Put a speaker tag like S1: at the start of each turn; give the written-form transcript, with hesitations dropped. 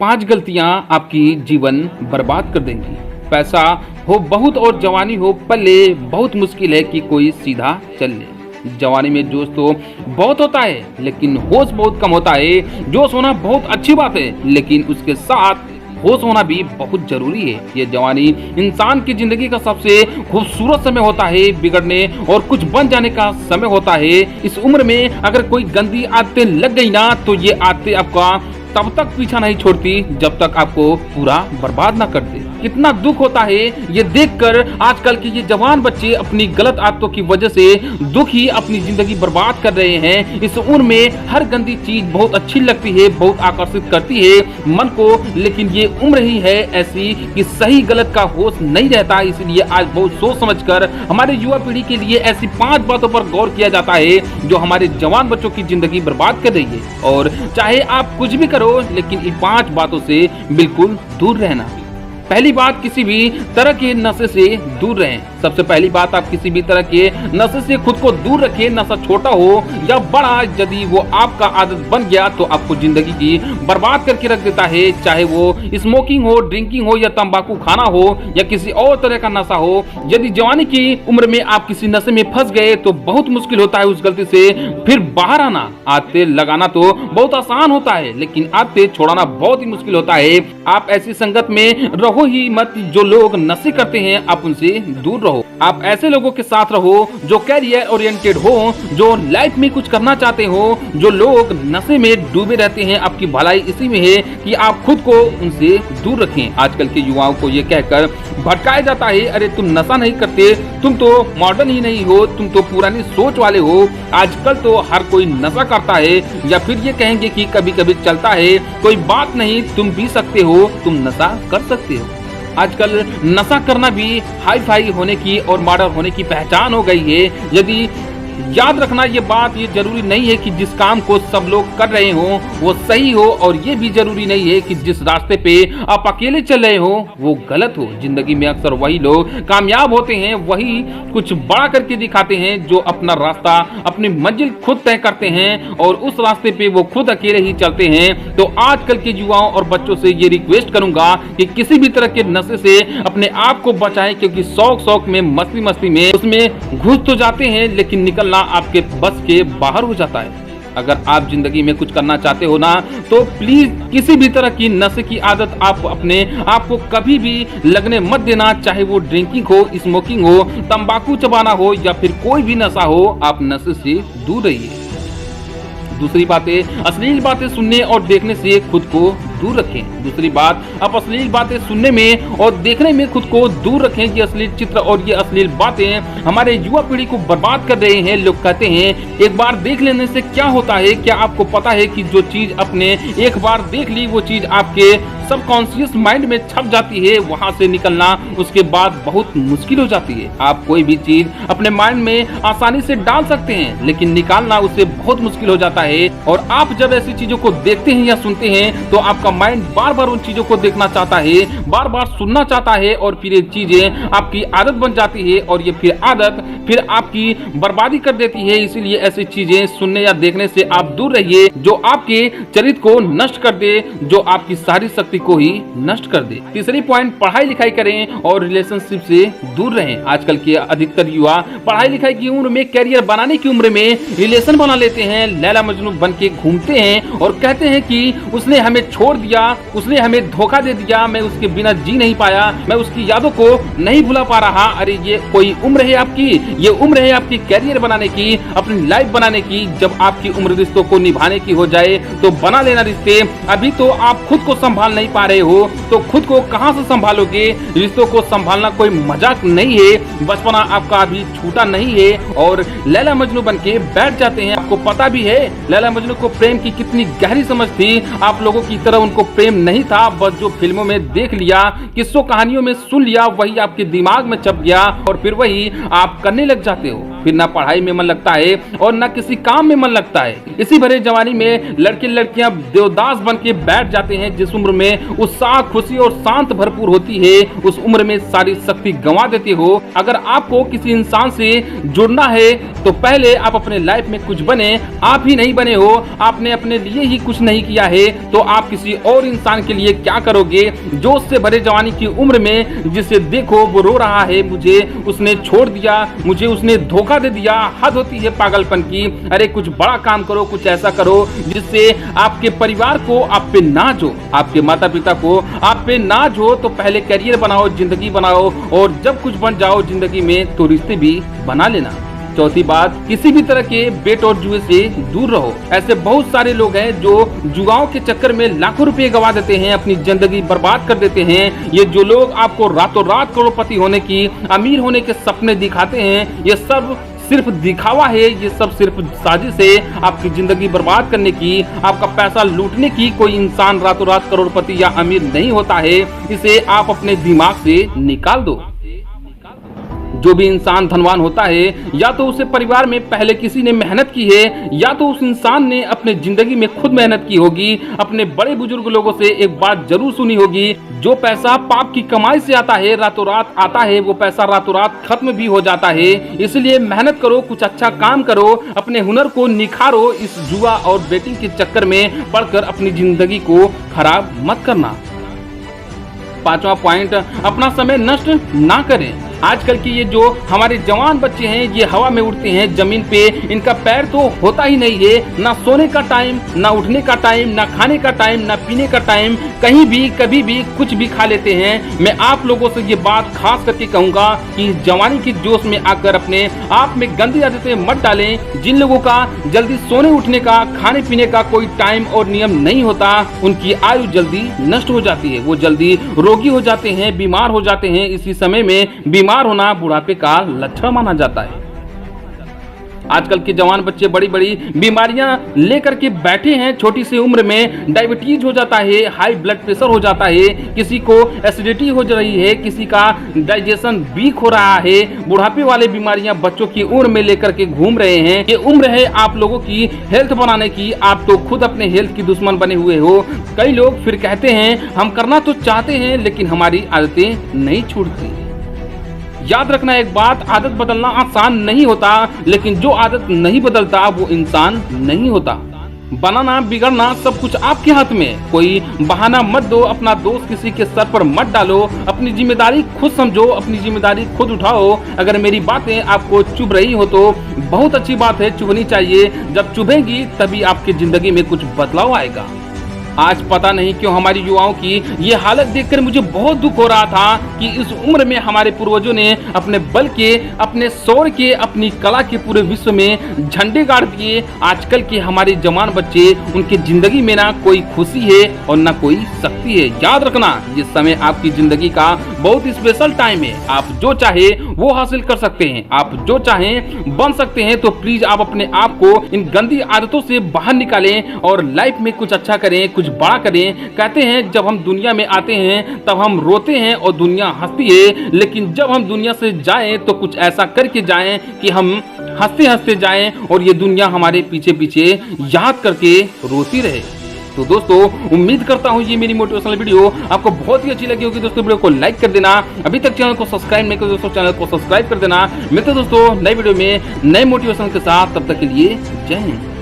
S1: 5 गलतियां आपकी जीवन बर्बाद कर देंगी। पैसा हो बहुत और जवानी हो पल्ले, बहुत मुश्किल है कि कोई सीधा चल ले। जवानी में जोश तो बहुत होता है लेकिन होश बहुत कम होता है। जोश होना बहुत अच्छी बात है लेकिन उसके साथ होश होना भी बहुत जरूरी है। ये जवानी इंसान की जिंदगी का सबसे खूबसूरत समय होता है, बिगड़ने और कुछ बन जाने का समय होता है। इस उम्र में अगर कोई गंदी आदतें लग गई ना तो ये आदतें आपका तब तक पीछा नहीं छोड़ती जब तक आपको पूरा बर्बाद ना कर दे। कितना दुख होता है ये देखकर आजकल के ये जवान बच्चे अपनी गलत आदतों की वजह से दुख ही अपनी जिंदगी बर्बाद कर रहे हैं। इस उम्र में हर गंदी चीज बहुत अच्छी लगती है, बहुत आकर्षित करती है मन को, लेकिन ये उम्र ही है ऐसी कि सही गलत का होश नहीं रहता। इसलिए आज बहुत सोच समझकर हमारे युवा पीढ़ी के लिए ऐसी 5 बातों पर गौर किया जाता है जो हमारे जवान बच्चों की जिंदगी बर्बाद कर रही है। और चाहे आप कुछ भी करो लेकिन इन 5 बातों से बिल्कुल दूर रहना। पहली बात, किसी भी तरह के नशे से दूर रहें। सबसे पहली बात, आप किसी भी तरह के नशे से खुद को दूर रखें। नशा छोटा हो या बड़ा, यदि वो आपका आदत बन गया तो आपको जिंदगी की बर्बाद करके रख देता है। चाहे वो स्मोकिंग हो, ड्रिंकिंग हो या तंबाकू खाना हो या किसी और तरह का नशा हो। यदि जवानी की उम्र में आप किसी नशे में फंस गए तो बहुत मुश्किल होता है उस गलती से फिर बाहर आना। आदतें लगाना तो बहुत आसान होता है लेकिन आदतें छोड़ाना बहुत ही मुश्किल होता है। आप ऐसी संगत में रहो ही मत जो लोग नशे करते हैं, आप उनसे दूर रहो। आप ऐसे लोगों के साथ रहो जो कैरियर ओरिएंटेड हो, जो लाइफ में कुछ करना चाहते हो। जो लोग नशे में डूबे रहते हैं, आपकी भलाई इसी में है कि आप खुद को उनसे दूर रखें। आजकल के युवाओं को ये कहकर भटकाया जाता है, अरे तुम नशा नहीं करते, तुम तो मॉडर्न ही नहीं हो, तुम तो पुरानी सोच वाले हो। आजकल तो हर कोई नशा करता है, या फिर ये कहेंगे कि कभी कभी चलता है, कोई बात नहीं, तुम पी सकते हो, तुम नशा कर सकते हो। आजकल नशा करना भी हाई फाई होने की और मॉडर्न होने की पहचान हो गई है। यदि याद रखना ये बात, ये जरूरी नहीं है कि जिस काम को सब लोग कर रहे हो वो सही हो, और ये भी जरूरी नहीं है कि जिस रास्ते पे आप अकेले चल रहे हो वो गलत हो। जिंदगी में अक्सर वही लोग कामयाब होते हैं, वही कुछ बड़ा करके दिखाते हैं जो अपना रास्ता, अपनी मंजिल खुद तय करते हैं और उस रास्ते पे वो खुद अकेले ही चलते हैं। तो आजकल के युवाओं और बच्चों से ये रिक्वेस्ट करूंगा कि किसी भी तरह के नशे से अपने आप को बचाएं, क्योंकि शौक में, मस्ती मस्ती में उसमें घुस तो जाते हैं लेकिन निकलना आपके बस के बाहर हो जाता है। अगर आप जिंदगी में कुछ करना चाहते हो ना तो प्लीज किसी भी तरह की नशे की आदत आप अपने आप को कभी भी लगने मत देना। चाहे वो ड्रिंकिंग हो, स्मोकिंग हो, तंबाकू चबाना हो या फिर कोई भी नशा हो, आप नशे से दूर रहिए। दूसरी बातें, अश्लील बातें सुनने और देखने से खुद को दूर रखें। दूसरी बात, आप अश्लील बातें सुनने में और देखने में खुद को दूर रखें। ये अश्लील चित्र और ये अश्लील बातें हमारे युवा पीढ़ी को बर्बाद कर रहे हैं। लोग कहते हैं एक बार देख लेने से क्या होता है, क्या आपको पता है कि जो चीज आपने एक बार देख ली वो चीज आपके सबकॉन्शियस माइंड में छप जाती है, वहां से निकलना उसके बाद बहुत मुश्किल हो जाती है। आप कोई भी चीज अपने माइंड में आसानी से डाल सकते हैं लेकिन निकालना उससे बहुत मुश्किल हो जाता है। और आप जब ऐसी चीजों को देखते हैं या सुनते हैं तो आपका माइंड बार बार उन चीजों को देखना चाहता है, बार बार सुनना चाहता है और फिर ये चीजें आपकी आदत बन जाती है और ये फिर आदत फिर आपकी बर्बादी कर देती है। इसीलिए ऐसी चीजें सुनने या देखने से आप दूर रहिए जो आपके चरित्र को नष्ट कर दे, जो आपकी सारी शक्ति को ही नष्ट कर दे। तीसरी पॉइंट, पढ़ाई लिखाई करें और रिलेशनशिप से दूर रहें। आजकल के अधिकतर युवा पढ़ाई लिखाई की उम्र में, कैरियर बनाने की उम्र में रिलेशन बना लेते हैं, लैला मजनू बन के घूमते हैं और कहते हैं कि उसने हमें छोड़ दिया, उसने हमें धोखा दे दिया, मैं उसके बिना जी नहीं पाया, मैं उसकी यादों को नहीं भुला पा रहा। अरे ये कोई उम्र है आपकी? ये उम्र है आपकी कैरियर बनाने की, अपनी लाइफ बनाने की। जब आपकी उम्र रिश्तों को निभाने की हो जाए तो बना लेना रिश्ते। अभी तो आप खुद को संभाल नहीं पा रहे हो तो खुद को कहां से संभालोगे? रिश्तों को संभालना कोई मजाक नहीं है, बचपना आपका अभी छूटा नहीं है और लैला मजनू बन के बैठ जाते हैं। आपको पता भी है लैला मजनू को प्रेम की कितनी गहरी समझ थी। आप लोगों की तरह उनको प्रेम नहीं था, बस जो फिल्मों में देख लिया, किस्सों कहानियों में सुन लिया, वही आपके दिमाग में छप गया और फिर वही आप करने लग जाते हो। फिर ना पढ़ाई में मन लगता है और ना किसी काम में मन लगता है। इसी भरे जवानी में लड़के लड़कियां देवदास बन के बैठ जाते हैं। जिस उम्र में उत्साह, खुशी और शांत भरपूर होती है, उस उम्र में सारी शक्ति गंवा देते हो। अगर आपको किसी इंसान से जुड़ना है तो पहले आप अपने लाइफ में कुछ बने। आप ही नहीं बने हो, आपने अपने लिए ही कुछ नहीं किया है, तो आप किसी और इंसान के लिए क्या करोगे? जोश से भरे जवानी की उम्र में जिसे देखो वो रो रहा है, मुझे उसने छोड़ दिया, मुझे उसने धोखा दे दिया। हद होती है पागलपन की। अरे कुछ बड़ा काम करो, कुछ ऐसा करो जिससे आपके परिवार को आप पे नाज हो, आपके माता पिता को आप पे नाज हो। तो पहले करियर बनाओ, जिंदगी बनाओ, और जब कुछ बन जाओ जिंदगी में तो रिश्ते भी बना लेना। चौथी बात, किसी भी तरह के बेट और जुए से दूर रहो। ऐसे बहुत सारे लोग हैं जो जुगाओं के चक्कर में लाखों रुपए गवा देते हैं, अपनी जिंदगी बर्बाद कर देते हैं। ये जो लोग आपको रातों रात करोड़पति होने की, अमीर होने के सपने दिखाते हैं, ये सब सिर्फ दिखावा है। ये सब सिर्फ साजिश है आपकी जिंदगी बर्बाद करने की, आपका पैसा लूटने की। कोई इंसान रातों रात करोड़पति या अमीर नहीं होता है, इसे आप अपने दिमाग से निकाल दो। जो भी इंसान धनवान होता है, या तो उसे परिवार में पहले किसी ने मेहनत की है, या तो उस इंसान ने अपने जिंदगी में खुद मेहनत की होगी। अपने बड़े बुजुर्ग लोगों से एक बात जरूर सुनी होगी, जो पैसा पाप की कमाई से आता है, रातों रात आता है, वो पैसा रातों रात खत्म भी हो जाता है। इसलिए मेहनत करो, कुछ अच्छा काम करो, अपने हुनर को निखारो। इस जुआ और बेटिंग के चक्कर में पड़कर अपनी जिंदगी को खराब मत करना। पांचवा पॉइंट, अपना समय नष्ट ना करें। आजकल की ये जो हमारे जवान बच्चे हैं, ये हवा में उड़ते हैं, जमीन पे इनका पैर तो होता ही नहीं है। ना सोने का टाइम, ना उठने का टाइम, ना खाने का टाइम, ना पीने का टाइम, कहीं भी कभी भी कुछ भी खा लेते हैं। मैं आप लोगों से ये बात खास करके कहूंगा कि जवानी के जोश में आकर अपने आप में गंदी आदतें मत डालें। जिन लोगों का जल्दी सोने उठने का, खाने पीने का कोई टाइम और नियम नहीं होता, उनकी आयु जल्दी नष्ट हो जाती है, वो जल्दी रोगी हो जाते हैं, बीमार हो जाते हैं। इसी समय में बीमार होना बुढ़ापे का लक्षण माना जाता है। आजकल के जवान बच्चे बड़ी बड़ी बीमारियां लेकर के बैठे हैं। छोटी सी उम्र में डायबिटीज हो जाता है, हाई ब्लड प्रेशर हो जाता है, किसी को एसिडिटी हो रही है, किसी का डाइजेशन वीक हो रहा है। बुढ़ापे वाले बीमारियां बच्चों की उम्र में लेकर के घूम रहे हैं। ये उम्र है आप लोगों की हेल्थ बनाने की, आप तो खुद अपने हेल्थ की दुश्मन बने हुए हो। कई लोग फिर कहते हैं हम करना तो चाहते हैं लेकिन हमारी आदतें नहीं छूटती। याद रखना एक बात, आदत बदलना आसान नहीं होता, लेकिन जो आदत नहीं बदलता वो इंसान नहीं होता। बनाना बिगड़ना सब कुछ आपके हाथ में। कोई बहाना मत दो, अपना दोष किसी के सर पर मत डालो। अपनी जिम्मेदारी खुद समझो, अपनी जिम्मेदारी खुद उठाओ। अगर मेरी बातें आपको चुभ रही हो तो बहुत अच्छी बात है, चुभनी चाहिए। जब चुभेगी तभी आपकी जिंदगी में कुछ बदलाव आएगा। आज पता नहीं क्यों हमारी युवाओं की ये हालत देखकर मुझे बहुत दुख हो रहा था कि इस उम्र में हमारे पूर्वजों ने अपने बल के, अपने शौर्य के, अपनी कला के पूरे विश्व में झंडे गाड़ दिए। आजकल के हमारे जवान बच्चे, उनकी जिंदगी में ना कोई खुशी है और ना कोई शक्ति है। याद रखना, ये समय आपकी जिंदगी का बहुत स्पेशल टाइम है। आप जो चाहे वो हासिल कर सकते हैं, आप जो चाहें बन सकते हैं। तो प्लीज आप अपने आप को इन गंदी आदतों से बाहर निकालें और लाइफ में कुछ अच्छा करें, कुछ बड़ा करें। कहते हैं जब हम दुनिया में आते हैं तब हम रोते हैं और दुनिया हंसती है, लेकिन जब हम दुनिया से जाएं तो कुछ ऐसा करके जाएं कि हम हंसते हंसते जाएं और ये दुनिया हमारे पीछे पीछे याद करके रोती रहे। तो दोस्तों, उम्मीद करता हूँ ये मेरी मोटिवेशनल वीडियो आपको बहुत ही अच्छी लगी होगी। दोस्तों, वीडियो को लाइक कर देना, अभी तक चैनल को सब्सक्राइब नहीं किया दोस्तों चैनल को सब्सक्राइब कर देना। मिलते दोस्तों नए वीडियो में नए मोटिवेशन के साथ, तब तक के लिए जय हिंद।